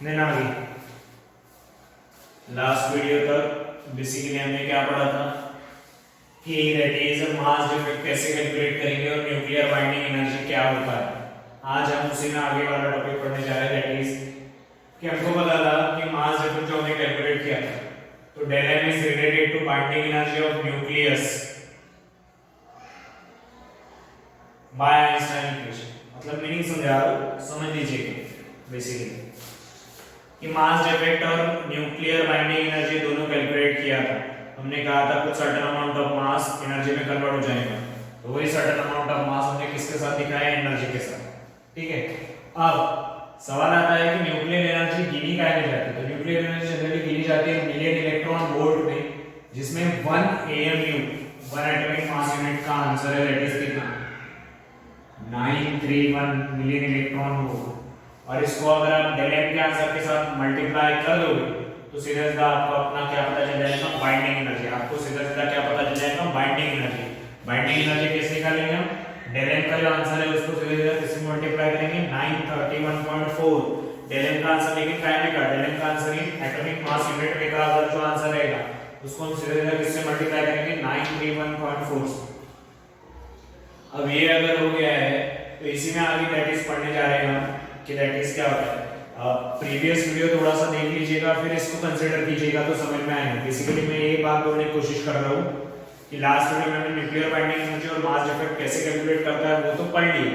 देना आगे last video तक बेसिकली हमने क्या पढ़ा था कि दैट इज मास डिफेक्ट कैसे कैलकुलेट करेंगे और न्यूक्लियर बाइंडिंग एनर्जी क्या होता है। आज हम उसी में आगे वाला टॉपिक पढ़ने जा रहे हैं, दैट इज कि हमको पता था कि मास डिफेक्ट जो हमने कैलकुलेट किया था, तो del m is related to binding energy of nucleus by Einstein equation. मतलब मीनिंग समझा रहा हूं, समझ लीजिएगा बेसिकली कि मास डिफेक्ट और न्यूक्लियर बाइंडिंग एनर्जी दोनों कैलकुलेट किया था। हमने कहा था कुछ certain amount of mass energy में कन्वर्ट हो जाएगा, तो वही सर्टेन अमाउंट ऑफ मास हमने किसके साथ दिखाया, एनर्जी के साथ। ठीक है, अब सवाल आता है कि न्यूक्लियर एनर्जी गिनी काहे नहीं जाती। तो न्यूक्लियर एनर्जी जनरली गिनी जाती है मिलियन इलेक्ट्रॉन वोल्ट में, जिसमें 1 AMU 1 एटॉमिक मास यूनिट का आंसर है दैट इज कितना 931 मिलियन इलेक्ट्रॉन वोल्ट। और इसको अगर आप डेल m के आंसर के साथ मल्टीप्लाई कर दोगे तो सीधा सीधा आपको अपना क्या पता चल जाएगा, बाइंडिंग एनर्जी। आपको सीधा सीधा क्या पता चल जाएगा, बाइंडिंग एनर्जी। बाइंडिंग एनर्जी कैसे निकालेंगे हम, डेल m का जो आंसर है उसको सीधा सीधा किससे मल्टीप्लाई करेंगे 931.4। डेल m का आंसर लेकिन काय में का, डेल m का आंसर ही एटॉमिक मास यूनिट में का अगर जो आंसर रहेगा उसको हम सीधा सीधा किससे मल्टीप्लाई करेंगे 931.4। अब ये अगर हो गया है तो इसी में आगे दैट इज पढ़ने जा रहे हैं हम कि दैट इज क्या होता है। प्रीवियस वीडियो थोड़ा सा देख लीजिएगा, फिर इसको कंसीडर कीजिएगा तो समझ में आएगा। बेसिकली मैं ये बात बोलने की कोशिश कर रहा हूँ कि लास्ट वीडियो में हमने न्यूक्लियर बाइंडिंग एनर्जी और मास डिफेक्ट कैसे कैलकुलेट करता है वो तो पढ़ लिया।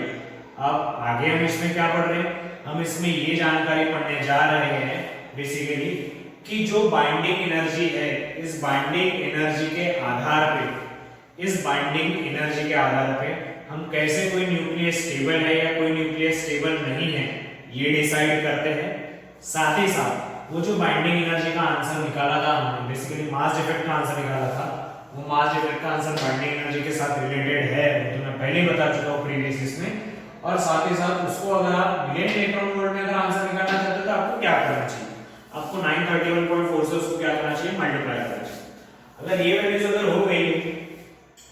अब आगे हम इसमें क्या पढ़ रहे हैं, हम इसमें ये जानकारी पढ़ने जा रहे हैं बेसिकली कि जो बाइंडिंग एनर्जी है, इस बाइंडिंग एनर्जी के आधार पे, इस बाइंडिंग एनर्जी के आधार पे हम कैसे कोई न्यूक्लियस स्टेबल है या कोई न्यूक्लियस स्टेबल नहीं है ये डिसाइड करते हैं। साथ ही साथ वो जो बाइंडिंग एनर्जी का आंसर निकाला था हमने, बेसिकली मास डिफेक्ट का आंसर निकाला था, वो मास डिफेक्ट का आंसर बाइंडिंग एनर्जी के साथ रिलेटेड है, तो मैं पहले ही बता चुका हूं प्रीवियस इसमें। और साथ ही साथ उसको अगर आप मिलियन इलेक्ट्रॉन वोल्ट में अगर आंसर निकालना चाहते हो तो आपको क्या करना चाहिए, आपको 931.4 से उसको क्या करना चाहिए, मल्टीप्लाई करना चाहिए। अगर ये वैल्यूज अगर हो गई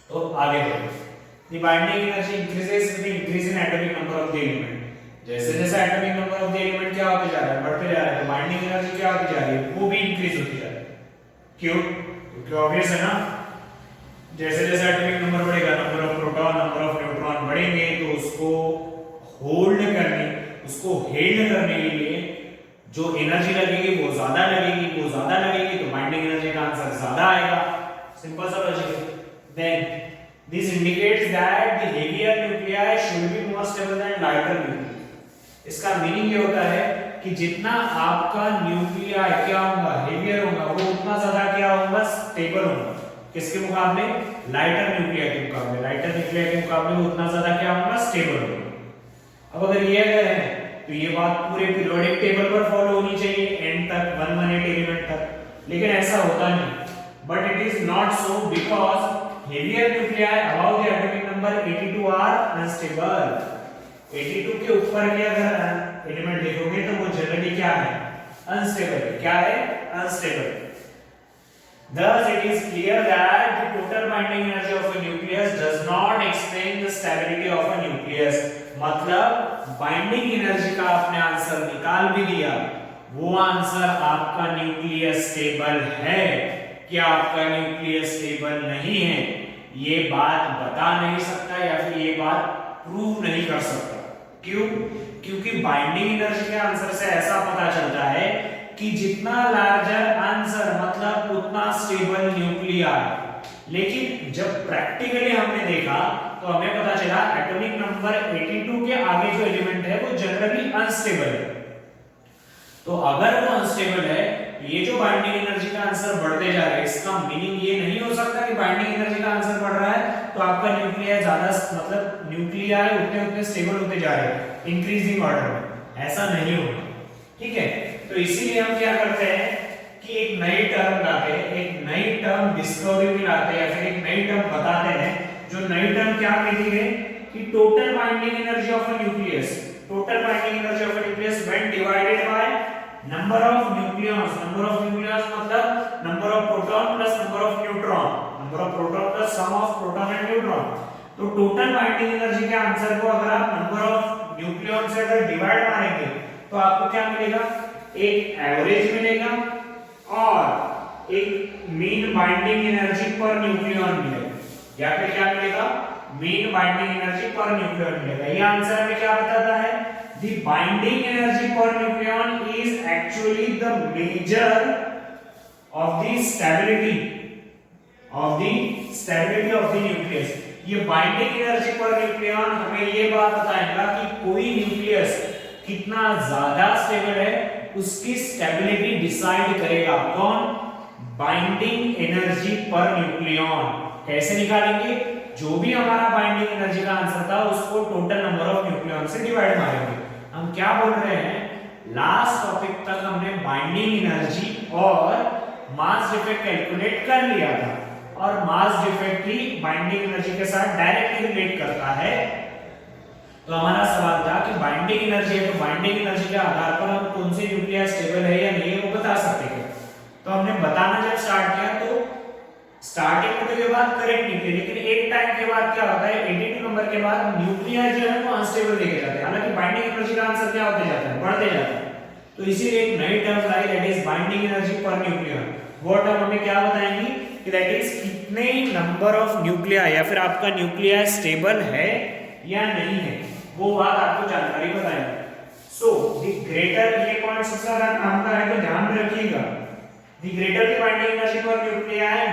तो आगे बढ़ो। The binding energy increases with the increase in atomic number of the element. जैसे जैसे atomic number of the element क्या होते जा रहा है, बढ़ते जा रहा है, तो बाइंडिंग एनर्जी क्या होती जा रही है, वो भी इंक्रीज होती जा रही है। क्यों, क्योंकि ऑब्वियस है ना, जैसे जैसे एटॉमिक नंबर बढ़ेगा, number of proton number of neutron बढ़ेंगे, तो उसको होल्ड करने, उसको हेल्ड करने के लिए जो एनर्जी लगेगी वो ज्यादा लगेगी, वो ज्यादा लगेगी तो बाइंडिंग एनर्जी का आंसर ज्यादा आएगा। सिंपल सा लॉजिक है। Then this indicates that the heavier nuclei should be more stable than lighter nuclei. इसका मीनिंग ये होता है कि जितना आपका न्यूक्लियाई क्या होगा, हेवियर होगा, वो उतना ज्यादा क्या होगा, स्टेबल होगा। किसके मुकाबले, लाइटर न्यूक्लियाई के मुकाबले। लाइटर न्यूक्लियाई के मुकाबले वो उतना ज्यादा क्या होगा, स्टेबल होगा। अब अगर ये अगर है तो ये बात पूरे पीरियोडिक टेबल पर फॉलो होनी चाहिए एंड तक 118 एलिमेंट तक, लेकिन ऐसा होता नहीं। But it is not so because heavier nuclei above the atomic number 82 are unstable. 82 के ऊपर के अगर एलिमेंट देखोगे तो वो जनरली क्या है, अनस्टेबल। क्या है, unstable. Thus it is clear that the total binding energy of a nucleus does not explain the stability of a nucleus. मतलब बाइंडिंग एनर्जी का आपने आंसर निकाल भी दिया, वो आंसर आपका न्यूक्लियस स्टेबल है कि आपका न्यूक्लियस स्टेबल नहीं है, ये बात बता नहीं सकता या फिर ये बात प्रूव नहीं कर सकता। क्यों, क्योंकि बाइंडिंग एनर्जी के आंसर से ऐसा पता चलता है कि जितना लार्जर आंसर मतलब उतना स्टेबल न्यूक्लियाई। लेकिन जब प्रैक्टिकली हमने देखा तो हमें पता चला एटॉमिक नंबर 82 के आगे जो एलिमेंट है वो जनरली अनस्टेबल है। तो अगर वो अनस्टेबल है, ये जो बाइंडिंग एनर्जी का आंसर बढ़ते जा रहा है, इसका मीनिंग ये नहीं हो सकता कि बाइंडिंग एनर्जी का आंसर बढ़ रहा है तो आपका न्यूक्लियाई ज्यादा मतलब न्यूक्लियाई उतने उतने स्टेबल होते जा रहे हैं इंक्रीजिंग ऑर्डर में, ऐसा नहीं होगा। ठीक है, तो इसीलिए हम क्या करते हैं कि एक नई टर्म लाते हैं, एक नई टर्म डिस्कवरी में लाते हैं, फिर एक नई टर्म बताते हैं। जो नई टर्म क्या कहती है कि total binding energy of a nucleus, total binding energy of a nucleus when divided by number of nucleons. Number of nucleons मतलब number of proton plus number of neutron, number of proton plus sum of proton and neutron. तो total binding energy के answer को अगर आप number of nucleon से अगर divide मारेंगे तो आपको क्या मिलेगा, एक एवरेज मिलेगा और एक मीन बाइंडिंग एनर्जी पर न्यूक्लियॉन मिलेगा, या फिर क्या मिलेगा, मीन बाइंडिंग एनर्जी पर न्यूक्लियॉन मिलेगा। ये आंसर हमें क्या बताता है, द बाइंडिंग एनर्जी पर nucleon is actually the measure of the stability of the nucleus. ये बाइंडिंग एनर्जी पर न्यूक्लियॉन हमें ये बात बताएगा कि कोई न्यूक्लियस कितना ज्यादा स्टेबल है, उसकी स्टेबिलिटी डिसाइड करेगा कौन, बाइंडिंग एनर्जी पर न्यूक्लियॉन। कैसे निकालेंगे, जो भी हमारा बाइंडिंग एनर्जी का आंसर था उसको टोटल नंबर ऑफ न्यूक्लियॉन से डिवाइड मारेंगे। हम क्या बोल रहे हैं, लास्ट टॉपिक तक हमने बाइंडिंग एनर्जी और मास डिफेक्ट कैलकुलेट कर लिया था, और मास डिफेक्ट ही बाइंडिंग एनर्जी के साथ डायरेक्टली रिलेट करता है। तो हमारा सवाल था कि बाइंडिंग एनर्जी है, तो बाइंडिंग एनर्जी के आधार पर हम कौन सी न्यूक्लियस स्टेबल है या नहीं है वो बता सकते हैं। तो हमने बताना जब स्टार्ट किया तो स्टार्टिंग में के बाद करेक्ट निकले, लेकिन एक टाइम के बाद क्या होता है, 82 नंबर के बाद न्यूक्लियस जो है वो अनस्टेबल देखे जाते हैं। हालांकि बाइंडिंग एनर्जी का आंसर क्या होते जाता है, बढ़ते जाता है। तो इसीलिए एक नई term I, that is binding energy per nucleon. वो टर्म हमें क्या बताएंगी कि दैट इज कितने नंबर ऑफ न्यूक्लिया या फिर आपका न्यूक्लिया स्टेबल है या नहीं है, वो बात आपको जानकारी बताएंगे। सो द ग्रेटर, ये पॉइंट सबसे ज्यादा काम का है तो ध्यान में रखिएगा, the greater the binding energy per Nucleya है,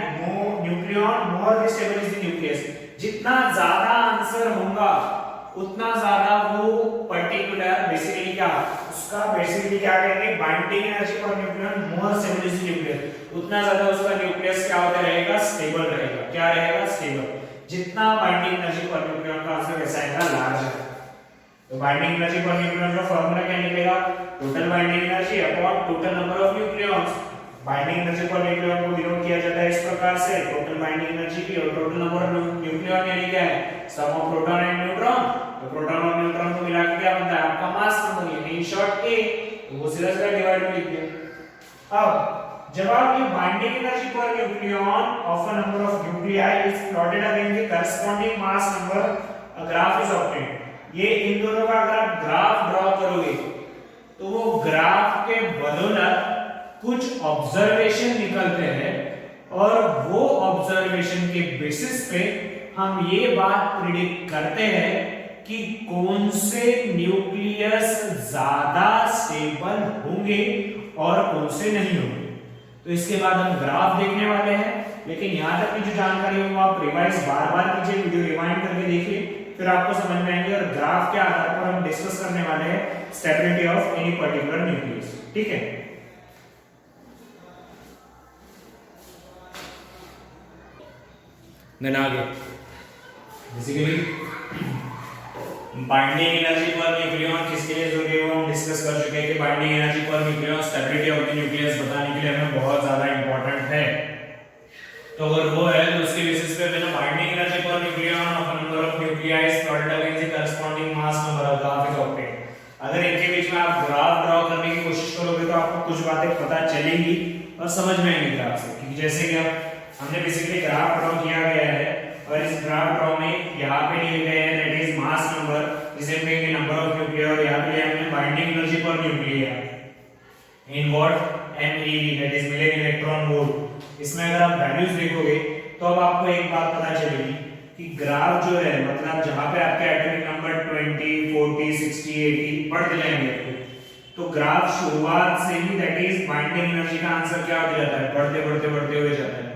nucleon more the stable is the nucleus. जितना ज्यादा आंसर होगा उतना ज्यादा वो पर्टिकुलर बेसिकली क्या, उसका बेसिकली क्या कहेंगे, binding energy per nucleon more stable is nucleus, उतना ज्यादा उसका न्यूक्लियस क्या होता रहेगा, स्टेबल रहेगा। क्या रहेगा, स्टेबल। जितना बाइंडिंग एनर्जी पर न्यूक्लियन का आंसर कैसा आएगा, लार्ज है। तो बाइंडिंग एनर्जी पर न्यूक्लियन का फार्मूला क्या निकलेगा, total binding energy upon total number of nucleons. Binding energy per nucleon को डिनोट किया जाता है इस प्रकार से, टोटल बाइंडिंग एनर्जी की और टोटल नंबर ऑफ न्यूक्लियॉन यानी क्या है, सम ऑफ प्रोटॉन एंड न्यूट्रॉन। तो प्रोटॉन और न्यूट्रॉन को मिला के क्या बनता है, आपका मास नंबर, यानी इन शॉर्ट A। तो वो सीधा सीधा डिवाइड में लिख दिया। अब जब आप ये binding energy per nucleon of a number of nuclei is plotted against the corresponding mass number, a graph is obtained. ये इन दोनों का अगर आप ग्राफ ड्रॉ करोगे तो वो ग्राफ के बदौलत कुछ ऑब्जर्वेशन निकलते हैं, और वो ऑब्जर्वेशन के बेसिस पे हम ये बात प्रिडिक्ट करते हैं कि कौन से न्यूक्लियस ज्यादा स्टेबल होंगे और कौन से नहीं होंगे। तो इसके बाद हम ग्राफ देखने वाले हैं, लेकिन यहां तक की जो जानकारी है वो आप रिवाइज बार-बार कीजिए, वीडियो रिवाइंड करके देखिए, फिर आपको समझ में आएंगे। और ग्राफ के आधार पर हम डिस्कस करने वाले हैं stability of any particular nucleus. ठीक है, देन आगे basically binding energy per nucleon किसके लिए जरूरी है वो हम डिस्कस कर चुके हैं कि binding energy per nucleon stability of the nucleus बताने के लिए हमें बहुत ज्यादा इंपॉर्टेंट है। तो अगर वो है तो उसके बेसिस पे मैंने binding energy per nucleon of number of nuclei plotted against the corresponding mass number of graph is obtained. अगर इनके बीच में आप ग्राफ ड्रॉ करने की कोशिश करोगे तो आपको कुछ बातें पता चलेंगी और समझ में आएंगी ग्राफ से, क्योंकि जैसे कि हमने बेसिकली ग्राफ ड्रॉ किया गया है और इस ग्राफ ड्रॉ में यहाँ पे लिए गए हैं दैट इज मास नंबर, जिसे कहेंगे नंबर ऑफ न्यूक्लिया, और यहाँ पे लिया हमने binding energy per nuclei in what MeV that is million electron volt. इसमें अगर आप वैल्यूज देखोगे तो अब आपको एक बात पता चलेगी कि ग्राफ जो है, मतलब जहाँ पे आपके एटॉमिक नंबर 20, 40, 60, 80 बढ़ते जाएंगे, तो ग्राफ शुरुआत से ही दैट इज बाइंडिंग एनर्जी का आंसर क्या होता जाता है, बढ़ते बढ़ते बढ़ते हुए जाता है,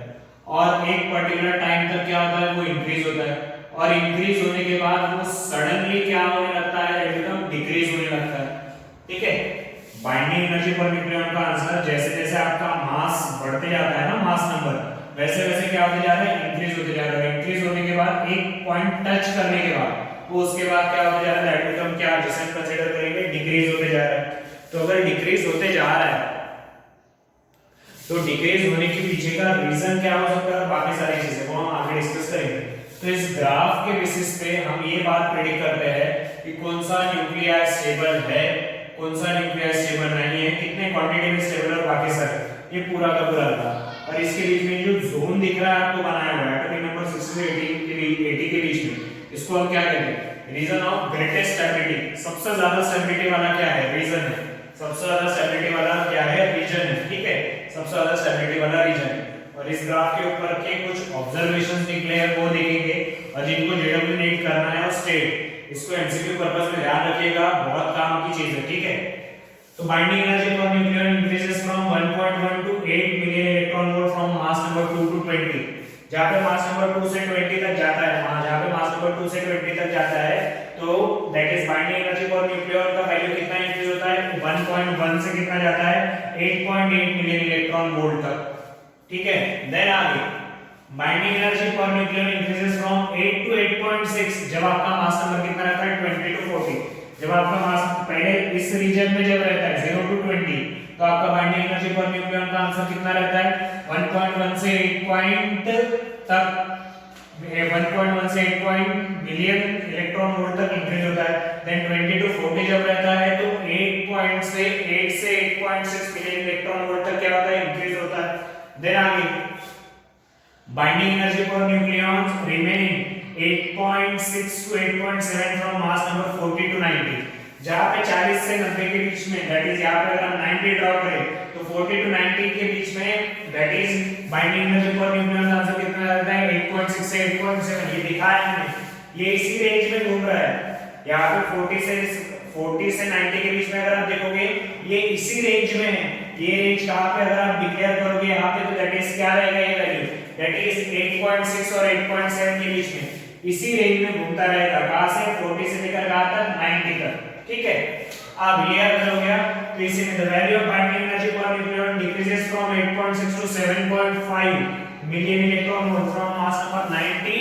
और एक पर्टिकुलर टाइम तक क्या होता है, वो इंक्रीज होता है, और इंक्रीज होने के बाद वो सडनली क्या होने लगता है, एकदम डिक्रीज होने लगता है। ठीक है, बाइंडिंग एनर्जी पर न्यूक्लियन का आंसर जैसे जैसे आपका मास बढ़ते जाता है ना, मास नंबर, वैसे वैसे क्या होते जा रहा है, इंक्रीज होते जा रहा है। इंक्रीज होने के बाद एक पॉइंट टच करने के बाद वो उसके बाद क्या होते जा रहा है, दैट बिकम क्या, जिसे हम कंसीडर करेंगे डिक्रीज होते जा रहा है। तो अगर डिक्रीज होते जा रहा है तो डिक्रीज होने के पीछे का रीजन क्या हो सकता है और बाकी सारी चीजें वो हम आगे डिस्कस करेंगे। तो इस ग्राफ के बेसिस पे हम ये बात प्रेडिक्ट करते हैं कि कौन सा न्यूक्लिया स्टेबल है, कौन सा न्यूक्लिया स्टेबल नहीं है, कितने क्वांटिटी में स्टेबल और बाकी सारे, ये पूरा का पूरा था। और इसके बीच में जो जोन दिख रहा है आपको बनाया हुआ है एटॉमिक नंबर 60 से 80 के बीच में, इसको हम क्या कहते हैं, रीजन ऑफ ग्रेटेस्ट स्टेबिलिटी। सबसे ज्यादा स्टेबिलिटी वाला क्या है, रीजन है, सबसे ज्यादा स्टेबिलिटी वाला और इस ग्राफ के ऊपर के कुछ ऑब्जर्वेशंस निकले हैं वो देखेंगे, और जिनको जेडब्ल्यू नीट करना है और स्टेट, इसको एमसीक्यू पर्पस में ध्यान रखिएगा, बहुत काम की चीज है, ठीक है। तो binding energy for nucleon increases from 1.1 to 8 million electron volt from mass number 2 to 20। जहां पे मास नंबर 2 से 20 तक जाता है, वहां जहां पे मास नंबर 2 से 20 तक जाता है, तो that is binding energy for nucleon का वैल्यू कितना इंक्रीज होता है, 1.1 से कितना जाता है 8.8 मिलियन इलेक्ट्रॉन वोल्ट तक, ठीक है। देन आगे binding energy for nucleon increases from 8 to 8.6, जब आपका मास नंबर कितना रहता है 20 टू 40। जब आपका मास पहले इस रीजन में जब रहता है 0 टू 20, तो आपका बाइंडिंग एनर्जी फॉर न्यूक्लियन का आंसर कितना रहता है 1.1 से 8 पॉइंट तक, 1.1 से 8 पॉइंट मिलियन इलेक्ट्रॉन वोल्ट तक इंक्रीज होता है। देन 20 टू 40 जब रहता है तो 8 से 8.6 मिलियन इलेक्ट्रॉन वोल्ट तक क्या होता है, इंक्रीज होता है। देन आगे binding energy for nucleons remaining 8.6 to 8.7 from mass number 40 to 90। जहां पे 40 से 90 के बीच में, दैट इज यहां पे अगर हम 90 ड्रॉ करें तो 40 to 90 के बीच में, that is binding energy for nucleon का आंसर कितना रहता है 8.6 से 8.7। ये दिखाया हमने, ये इसी रेंज में घूम रहा है। यहां पे 40 से 90 के बीच में अगर आप देखोगे ये इसी रेंज में है। ये रेंज कहां पे अगर आप डिक्लेयर करोगे यहां पे, तो दैट इज क्या रहेगा ये वैल्यू, दैट इज 8.6 और 8.7 के बीच में, इसी रेंज में घूमता रहेगा। कहां से 40 से लेकर कहां तक 90 तक, ठीक है। अब ये अगर हो गया तो इसी में the value of binding energy for nucleon decreases from 8.6 to 7.5 million electron volt from mass number 90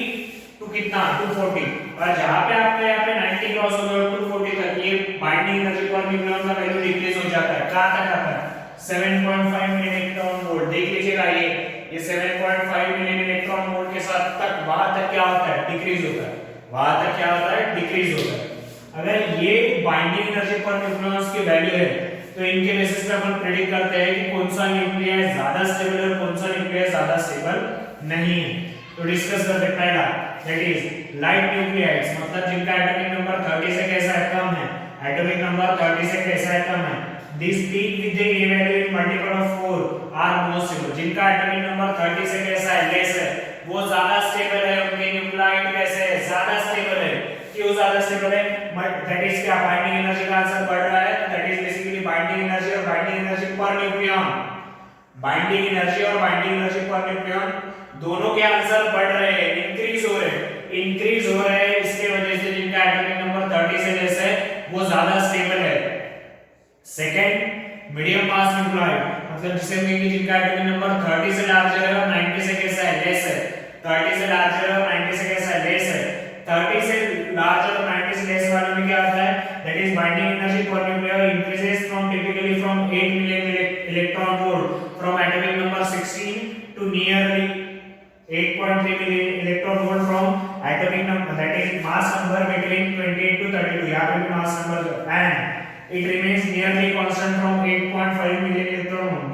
to कितना 240। और जहां पे आपका यहां पे 90 क्रॉस हो गया 240 तक, ये बाइंडिंग एनर्जी फॉर न्यूक्लियन का वैल्यू डिक्रीज हो जाता है। कहां तक आता है 7.5 मिलियन इलेक्ट्रॉन वोल्ट। देख लीजिएगा ये 7.5 मिलियन इलेक्ट्रॉन वोल्ट के साथ तक, वहां तक क्या होता है, डिक्रीज होता है। वहां तक क्या होता है, डिक्रीज होता है। अगर ये बाइंडिंग एनर्जी फॉर न्यूक्लियॉन्स की वैल्यू है, तो इनके बेसिस पे अपन प्रेडिक्ट करते हैं कि कौन सा न्यूक्लियस ज्यादा स्टेबल है और कौन सा न्यूक्लियस ज्यादा स्टेबल नहीं है। तो डिस्कस करते हैं पहला, दैट इज लाइट न्यूक्लियस, मतलब जिनका एटॉमिक नंबर 30 से कैसा है, कम है। एटॉमिक नंबर 30 से कैसा है, कम है। This peak with the A value in multiple of 4 are most stable. जिनका एटॉमिक नंबर 30 से कैसा है, लेस है, वो ज्यादा स्टेबल है। उनके न्यूक्लाइड कैसे है, ज्यादा स्टेबल है। क्यों ज्यादा स्टेबल है, दैट इज क्या, बाइंडिंग एनर्जी का आंसर बढ़ रहा है। That is basically binding energy और binding energy per nucleon, binding energy और बाइंडिंग एनर्जी पर न्यूक्लियन दोनों के आंसर बढ़ रहे हैं, इंक्रीज हो रहे हैं, इंक्रीज हो रहे हैं। इसके वजह से जिनका एटॉमिक नंबर 30 से लेस है वो ज्यादा स्टेबल है। सेकंड, मीडियम मास न्यूक्लाइड, मतलब जिसे हम कहेंगे जिनका एटॉमिक नंबर 30 से लार्जर है और 90 से कैसा है, लेस है। 30 से लार्जर है और 90 से कैसा है, लेस है। 30 से लार्जर और 90 से लेस वाले में क्या होता है, that is binding energy for nuclear increases from typically from 8 million electron volt from atomic number 16 to nearly 8.3 million electron volt from atomic number, that is mass number between 28 to 32। यहां पे भी mass number, and it remains nearly constant from 8.5 million electron volt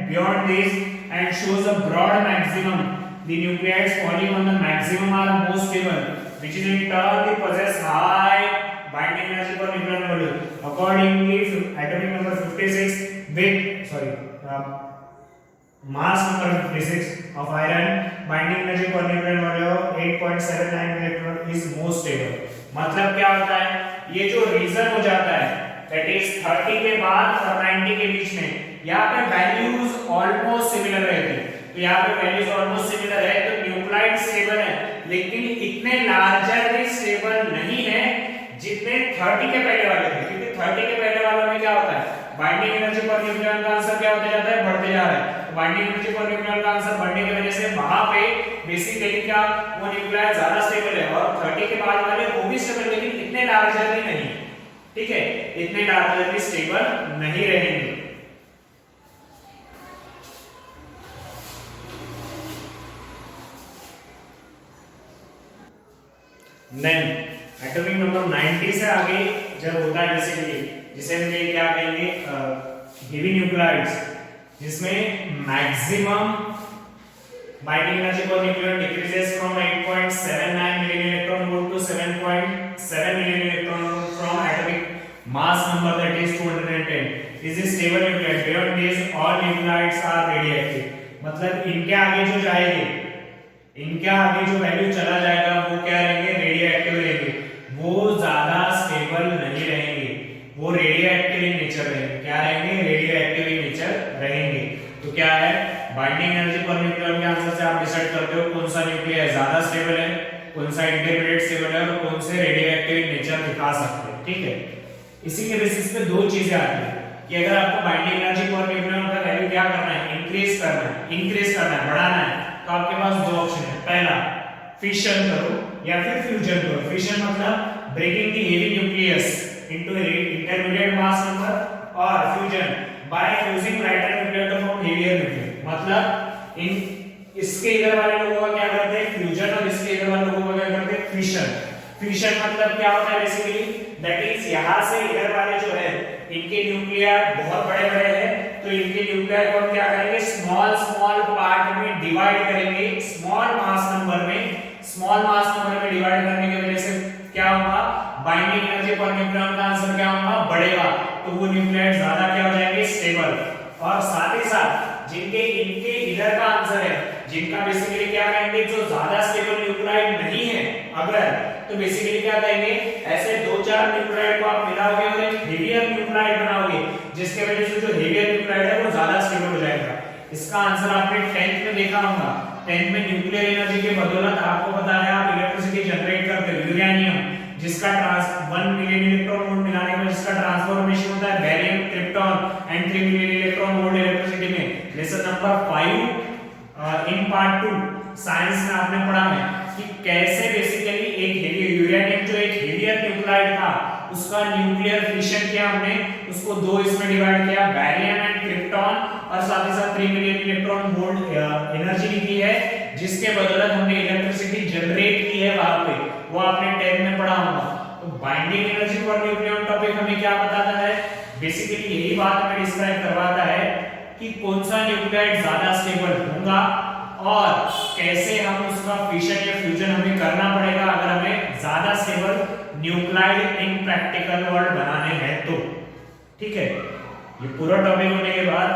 beyond this and shows a broad maximum. The nuclides falling on the maximum are most stable, which is in turn they possess high binding energy for nuclear molecule. Accordingly, atomic number 56 mass number 56 of iron binding energy for nuclear molecule 8.79 electron is most stable. मतलब क्या होता है, ये जो reason हो जाता है that is 30 के बाद और 90 के बीच में, यहाँ पे वैल्यूज ऑलमोस्ट सिमिलर रहते हैं। तो यहाँ पे वैल्यूज ऑलमोस्ट सिमिलर है तो न्यूक्लाइड स्टेबल है, लेकिन इतने लार्जर स्टेबल नहीं है जितने 30 के पहले वाले थे। क्योंकि 30 के पहले वालों में क्या होता है, बाइंडिंग एनर्जी पर न्यूक्लियन का आंसर क्या होता जाता है, बढ़ते जा रहा है। बाइंडिंग एनर्जी पर न्यूक्लियन का आंसर बढ़ने की वजह से वहां पे बेसिकली क्या, वो न्यूक्लियस ज्यादा स्टेबल है, और 30 के बाद वाले वो भी स्टेबल, लेकिन इतने लार्जर नहीं, ठीक है, इतने लार्जर भी स्टेबल नहीं रहेंगे। देन एटॉमिक नंबर 90 से आगे जब होता है बेसिकली, जिसे हम क्या कहेंगे, हेवी न्यूक्लाइड्स, जिसमें maximum binding energy for nucleon decreases from 8.79 million electron volt to 7.7 million electron volt from atomic mass number that is 210. This is stable nuclide. Beyond this, all nuclides are radioactive. मतलब इनके आगे जो जाएंगे, इनके आगे जो value चला जाएगा वो क्या रहेंगे, रेडियो एक्टिव रहेंगे, वो ज्यादा स्टेबल नहीं रहेंगे, वो रेडियो एक्टिव इन नेचर रहेंगे। क्या रहेंगे, रेडियो एक्टिव इन नेचर रहेंगे। तो क्या है, बाइंडिंग एनर्जी पर न्यूक्लियन के आंसर से आप डिसाइड करते हो कौन सा न्यूक्लियर ज्यादा स्टेबल है, कौन सा इंटरमीडिएट स्टेबल है, और कौन से रेडियो एक्टिव इन नेचर दिखा सकते हैं। ठीक है, इसी के बेसिस पे दो चीजें आती है कि अगर आपको बाइंडिंग एनर्जी पर न्यूक्लियन का वैल्यू क्या करना है, इंक्रीज करना है, बढ़ाना है, तो आपके पास दो ऑप्शन है। पहला, फिशन करो या फिर फ्यूजन करो। फिशन मतलब breaking the heavy nucleus into intermediate mass number, और fusion by fusing lighter nuclear to form heavier nuclear. मतलब इन इसके इधर वाले लोगों का क्या करते हैं, फ्यूजन, और इसके इधर वाले लोगों का क्या करते हैं, फिशन। फिशन मतलब क्या होता है बेसिकली, दैट इज यहां से इधर वाले जो है इनके न्यूक्लियर बहुत बड़े-बड़े हैं, तो इनके न्यूक्लियर को हम क्या करेंगे, स्मॉल स्मॉल पार्ट में डिवाइड करेंगे, स्मॉल मास नंबर में डिवाइड करने की वजह से क्या होगा, बाइंडिंग एनर्जी पर न्यूक्लियन का आंसर क्या होगा, बढ़ेगा। तो वो न्यूक्लियोटाइड ज्यादा क्या हो जाएंगे, स्टेबल। और साथ ही साथ जिनके इनके इधर का आंसर है, जिनका बेसिकली क्या कहेंगे, जो ज्यादा स्टेबल न्यूक्लियोटाइड नहीं है अगर, तो बेसिकली क्या कहेंगे, ऐसे दो चार न्यूक्लियोटाइड को आप मिलाओगे और एक हेवियर न्यूक्लियोटाइड बनाओगे, जिसके वजह से जो हेवियर न्यूक्लियोटाइड है वो ज्यादा स्टेबल हो जाएगा। इसका आंसर आपने 10th में देखा होगा। 10th में न्यूक्लियर एनर्जी के बदौलत आपको पता है आप इलेक्ट्रिसिटी जनरेट करते हो, यूरेनियम जिसका 1 मिलियन इलेक्ट्रॉन वोल्ट मिलाने में जिसका ट्रांसफॉर्मेशन होता है barium, krypton and 3 million electron volt electricity में। Lesson number 5 in part 2 science में आपने पढ़ा है कि कैसे बेसिकली एक हेवी यूरेनियम जो एक हेवियर न्यूक्लाइड था उसका न्यूक्लियर फिशन किया हमने, उसको दो इसमें डिवाइड किया, बेरियम एंड क्रिप्टॉन, और साथ ही साथ 3 मिलियन इलेक्ट्रॉन वोल्ट एनर्जी निकली है, जिसके बदौलत हमने इलेक्ट्रिसिटी जनरेट की है वहां पे, वो आपने 10 में पढ़ा होगा। तो binding energy for nucleon topic हमें क्या बताता है, बेसिकली यही बात हमें डिस्क्राइब करवाता है कि कौन सा न्यूक्लियोटाइड ज्यादा स्टेबल होगा और कैसे हम उसका फिशन या फ्यूजन हमें करना पड़ेगा अगर हमें ज्यादा स्टेबल न्यूक्लियोटाइड इन प्रैक्टिकल वर्ल्ड बनाने हैं तो। ठीक है, ये पूरा टॉपिक होने के बाद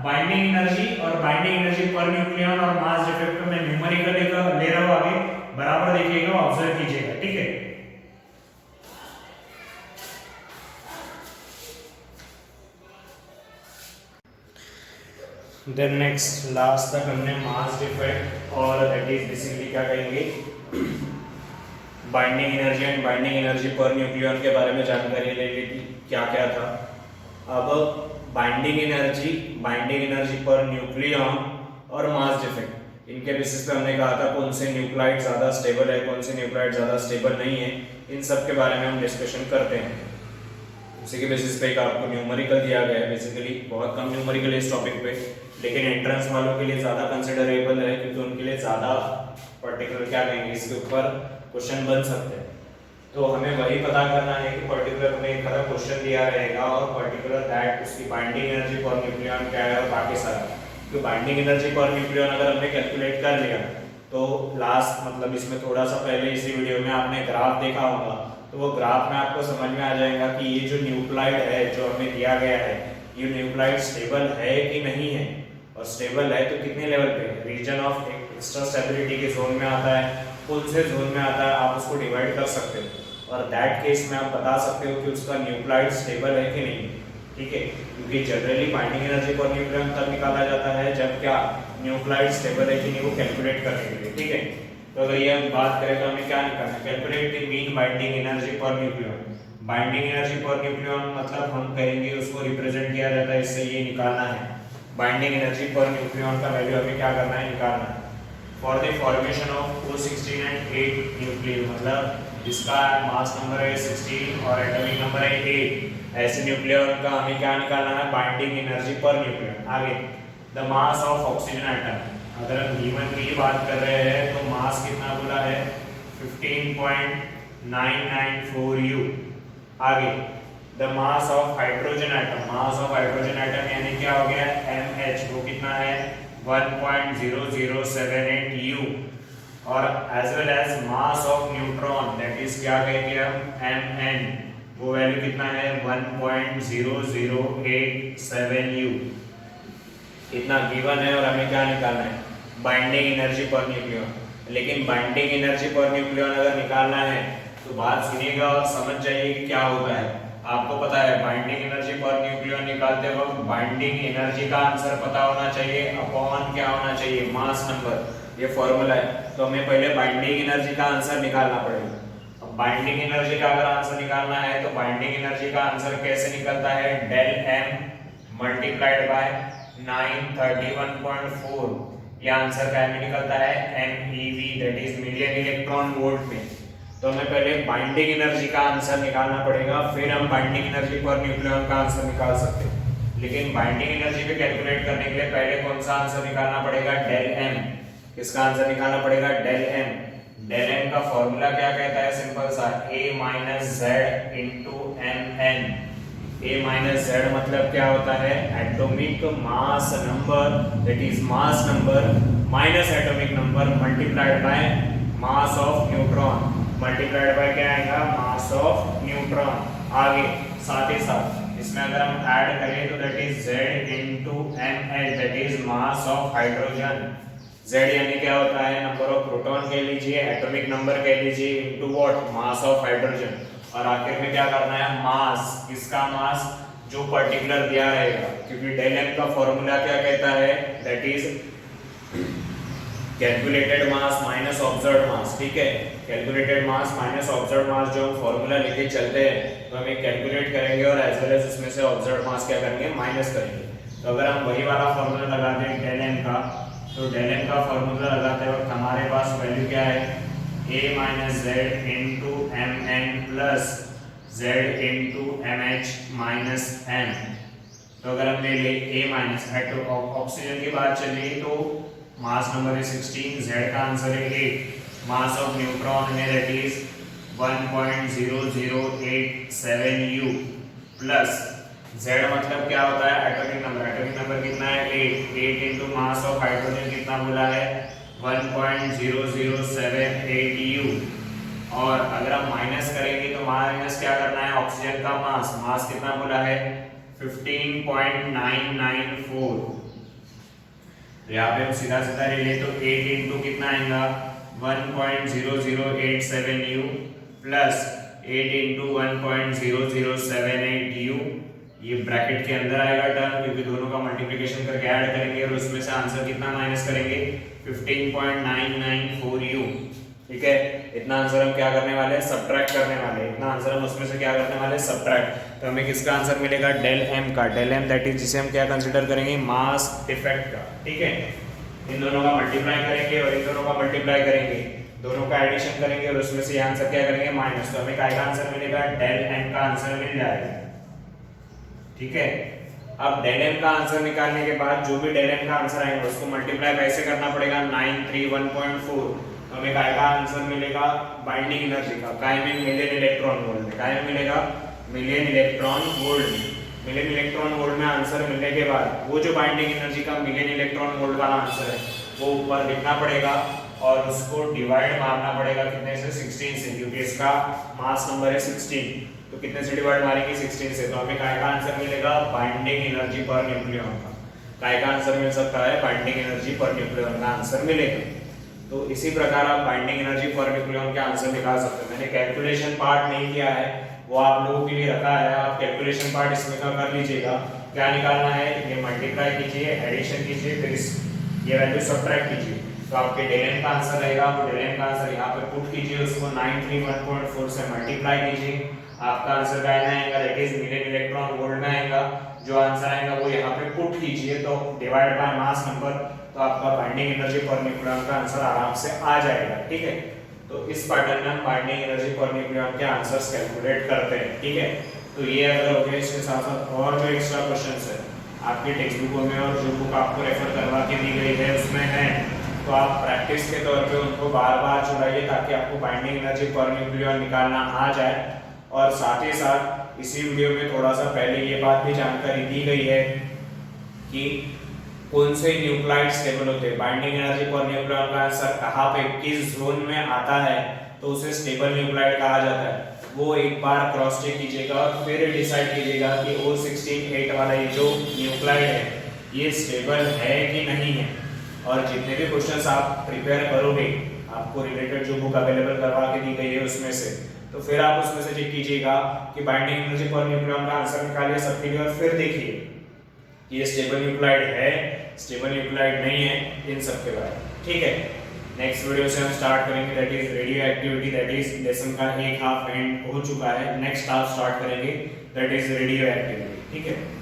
बाइंडिंग एनर्जी और बाइंडिंग एनर्जी पर न्यूक्लियन और मास डिफेक्ट में न्यूमेरिकल ले रहा हूं आगे, बराबर देखिएगा, ऑब्जर्व कीजिएगा। ठीक है, देन नेक्स्ट लास्ट तक हमने मास डिफेक्ट और दैट इज बेसिकली क्या कहेंगे, binding energy and binding energy per nucleon के बारे में जानकारी ले ली थी, क्या क्या था। अब बाइंडिंग एनर्जी पर न्यूक्लियन और मास डिफेक्ट, इनके बेसिस पे हमने कहा था कौन से न्यूक्लाइड ज्यादा स्टेबल है, कौन से न्यूक्लाइड ज्यादा स्टेबल नहीं है, इन सब के बारे में हम डिस्कशन करते हैं। उसी के बेसिस पे एक आपको न्यूमेरिकल दिया गया है, बेसिकली बहुत कम न्यूमेरिकल है इस टॉपिक पे, लेकिन एंट्रेंस वालों के लिए ज्यादा कंसिडरेबल है क्योंकि उनके लिए ज्यादा पर्टिकुलर क्या कहेंगे इसके ऊपर क्वेश्चन बन सकते हैं। तो हमें वही पता करना है कि पर्टिकुलर हमें एक तरह क्वेश्चन दिया रहेगा और पर्टिकुलर दैट उसकी बाइंडिंग एनर्जी पर न्यूक्लियन क्या है और बाकी सारा। तो बाइंडिंग एनर्जी पर न्यूक्लियन अगर हमने कैलकुलेट कर लिया तो लास्ट मतलब इसमें थोड़ा सा पहले इसी वीडियो में आपने ग्राफ देखा होगा, तो वो ग्राफ में आपको समझ में आ जाएगा कि ये जो न्यूक्लाइड है जो हमें दिया गया है, ये न्यूक्लाइड स्टेबल है कि नहीं है, और स्टेबल है तो कितने लेवल पे, रीजन ऑफ एक्स्ट्रा स्टेबिलिटी के जोन में आता है, कौन से जोन में आता है, आप उसको डिवाइड कर सकते हो और दैट केस में आप बता सकते हो कि उसका न्यूक्लाइड स्टेबल है कि नहीं। ठीक है, क्योंकि generally binding energy per nucleon तब निकाला जाता है जब क्या न्यूक्लाइड स्टेबल है कि नहीं वो कैलकुलेट करने के लिए। ठीक है, तो अगर ये बात करें तो हमें क्या निकालना है, calculate the mean binding energy per nucleon. Binding energy per nucleon मतलब हम कहेंगे उसको रिप्रेजेंट किया जाता है, इससे ये निकालना है बाइंडिंग एनर्जी पर न्यूक्लियन का वैल्यू हमें क्या करना है, निकालना है for the formation of O16 and 8 nuclear, मतलब जिसका मास नंबर है 16 और एटॉमिक नंबर है 8, ऐसे न्यूक्लियर का हमें क्या निकालना है, बाइंडिंग एनर्जी पर न्यूक्लियन। आगे the mass of oxygen atom, अगर हम गिवन की बात कर रहे हैं तो मास कितना बोला है 15.994 U। आगे the mass of hydrogen atom, mass of hydrogen atom यानी क्या हो गया MH, वो कितना है 1.0078 U, और as well as mass of neutron that is क्या कहेंगे हम Mn, वो वैल्यू कितना है 1.0087 U। इतना गिवन है और हमें क्या निकालना है, बाइंडिंग एनर्जी पर न्यूक्लियन। लेकिन बाइंडिंग एनर्जी पर न्यूक्लियन अगर निकालना है तो बात सुनिएगा और समझ जाइए कि क्या होता है। आपको पता है बाइंडिंग एनर्जी पर न्यूक्लियन निकालते वक्त बाइंडिंग एनर्जी का आंसर पता होना चाहिए अपॉन क्या होना चाहिए, मास नंबर, ये फॉर्मूला है। तो हमें पहले बाइंडिंग एनर्जी का आंसर निकालना पड़ेगा। अब बाइंडिंग एनर्जी का अगर आंसर निकालना है तो बाइंडिंग एनर्जी का आंसर कैसे निकलता है, डेल m मल्टीप्लाइड बाय 931.4, ये आंसर क्या में निकलता है, MeV, that is million electron volt में। तो हमें पहले बाइंडिंग एनर्जी का आंसर निकालना पड़ेगा, फिर हम बाइंडिंग एनर्जी पर न्यूक्लियन का आंसर निकाल सकते हैं। लेकिन बाइंडिंग एनर्जी पे कैलकुलेट करने के लिए पहले कौन सा आंसर निकालना पड़ेगा, डेल m। किसका आंसर निकालना पड़ेगा, डेल m। डेल m का फॉर्मूला क्या कहता है, सिंपल सा, a minus z into mn। a minus Z मतलब क्या होता है, atomic mass number, that is mass number minus atomic number multiplied by mass of neutron, multiplied by क्या आएगा, मास ऑफ न्यूट्रॉन। आगे साथ ही साथ इसमें अगर हम ऐड करें तो that is z into mh, that is mass of hydrogen. z यानी क्या होता है, नंबर ऑफ प्रोटॉन कह लीजिए, एटॉमिक नंबर कह लीजिए, into what, mass of hydrogen. और आखिर में क्या करना है, मास, किसका मास, जो पर्टिकुलर दिया रहेगा, क्योंकि डेल m का फॉर्मूला क्या कहता है, that is calculated mass minus observed mass. ठीक है, calculated mass minus observed mass जो हम फॉर्मूला लेके चलते हैं तो हम कैलकुलेट करेंगे और एज वेल एज उसमें से ऑब्जर्व्ड मास क्या करेंगे, माइनस करेंगे। तो अगर हम वही वाला फॉर्मूला लगाते हैं डेल m का, तो डेल m का फॉर्मूला लगाते वक्त हमारे पास वैल्यू क्या है, a minus z into m n plus z into m h minus m. तो अगर हम ले ले a माइनस, ऑक्सीजन की बात चली तो मास नंबर है 16, z का आंसर है 8, मास ऑफ न्यूट्रॉन है that is 1.0087 u plus z मतलब क्या होता है, एटॉमिक नंबर, एटॉमिक नंबर कितना है 8, 8 इनटू मास ऑफ हाइड्रोजन कितना बोला है 1.0078 u। और अगर हम माइनस करेंगे तो माइनस क्या करना है, ऑक्सीजन का मास, मास कितना बोला है 15.994। तो यहाँ पे हम सीधा सीधा ले ले तो 8 इंटू कितना आएगा 1.0087 u प्लस 8 इंटू 1.0078 u, ये ब्रैकेट के अंदर आएगा टर्म, क्योंकि दोनों का मल्टीप्लिकेशन करके ऐड करेंगे और उसमें से आंसर कितना माइनस करेंगे 15.994 u। ठीक है, इतना आंसर हम क्या करने वाले हैं, सब्ट्रैक्ट करने वाले हैं, इतना आंसर हम उसमें से क्या करने वाले हैं, सब्ट्रैक्ट। तो हमें किसका आंसर मिलेगा, डेल m का, डेल m दैट इज जिसे हम क्या कंसीडर करेंगे, मास डिफेक्ट का। ठीक है, इन दोनों का मल्टीप्लाई करेंगे और इन दोनों का मल्टीप्लाई करेंगे, दोनों का एडिशन करेंगे और उसमें से आंसर क्या करेंगे, माइनस। तो हमें क्या आंसर मिलेगा, डेल m का आंसर मिल जाएगा। ठीक है, अब डेल m का आंसर निकालने के बाद जो भी डेल m का आंसर आएगा उसको मल्टीप्लाई कैसे करना पड़ेगा, 931.4। तो हमें काय का आंसर मिलेगा, बाइंडिंग एनर्जी का, काय में मिलियन इलेक्ट्रॉन वोल्ट में, काय में मिलेगा मिलियन इलेक्ट्रॉन वोल्ट में। मिलियन इलेक्ट्रॉन वोल्ट में आंसर मिलने के बाद वो जो बाइंडिंग एनर्जी का मिलियन इलेक्ट्रॉन वोल्ट वाला आंसर है वो ऊपर लिखना पड़ेगा और उसको डिवाइड मारना पड़ेगा कितने से, 16 से, क्योंकि इसका मास नंबर है 16। तो कितने से डिवाइड मारेंगे, 16 से। तो हमें काय का आंसर मिलेगा, बाइंडिंग एनर्जी पर न्यूक्लियन का। काय का आंसर मिल सकता है, बाइंडिंग एनर्जी पर न्यूक्लियन का आंसर मिलेगा। तो इसी प्रकार आप बाइंडिंग एनर्जी पर न्यूक्लियन के आंसर निकाल सकते हैं। मैंने कैलकुलेशन पार्ट नहीं किया है, वो आप लोगों के लिए रखा है, आप कैलकुलेशन पार्ट इसमें का कर लीजिएगा। क्या निकालना है, ये मल्टीप्लाई कीजिए, एडिशन कीजिए, फिर ये वैल्यू सब्ट्रैक्ट कीजिए, तो आपके डेल m का आंसर रहेगा। वो डेल m का आंसर यहाँ पे पुट कीजिए, उसको 931.4 से मल्टीप्लाई कीजिए, आपका आंसर क्या आएगा, that is million electron volt में आएगा। जो आंसर आएगा वो यहाँ पे पुट कीजिए, तो डिवाइड बाय मास नंबर, तो आपका बाइंडिंग एनर्जी पर न्यूक्लियन का आंसर आराम से आ जाएगा। ठीक है, तो इस पैटर्न में हम बाइंडिंग एनर्जी पर न्यूक्लियन के आंसर्स कैलकुलेट करते हैं। ठीक है, तो ये अगर हो गया, इसके साथ साथ और जो एक्स्ट्रा क्वेश्चंस है आपकी टेक्स्ट बुकों में और जो बुक आपको रेफर करवा के दी गई है उसमें है, तो आप प्रैक्टिस के तौर पे उनको बार बार चुराइए ताकि आपको बाइंडिंग एनर्जी पर न्यूक्लियन निकालना आ जाए। और साथ ही साथ इसी वीडियो में थोड़ा सा पहले ये बात भी जानकारी दी गई है कि कौन से न्यूक्लाइड स्टेबल होते हैं, बाइंडिंग एनर्जी पर न्यूक्लियन का आंसर कहाँ पे किस जोन में आता है तो उसे स्टेबल न्यूक्लाइड कहा जाता है। वो एक बार क्रॉस चेक कीजिएगा और फिर डिसाइड कीजिएगा कि O16 8 वाला ये जो न्यूक्लाइड है ये स्टेबल है कि नहीं है। और जितने भी क्वेश्चंस आप प्रिपेयर करोगे, आपको रिलेटेड जो बुक अवेलेबल करवा के दी गई है उसमें से, तो फिर आप उसमें से चेक कीजिएगा कि बाइंडिंग एनर्जी पर न्यूक्लियन का आंसर निकालिए सबके लिए, और फिर देखिए कि ये स्टेबल न्यूक्लाइड है, स्टेबल न्यूक्लाइड नहीं है, इन सब के बारे में। ठीक है, नेक्स्ट वीडियो से हम स्टार्ट करेंगे, that is radio activity, that is lesson का एक हाफ एंड हो चुका है, नेक्स्ट हाफ स्टार्ट करेंगे, दैट इज रेडियो एक्टिविटी। ठीक है।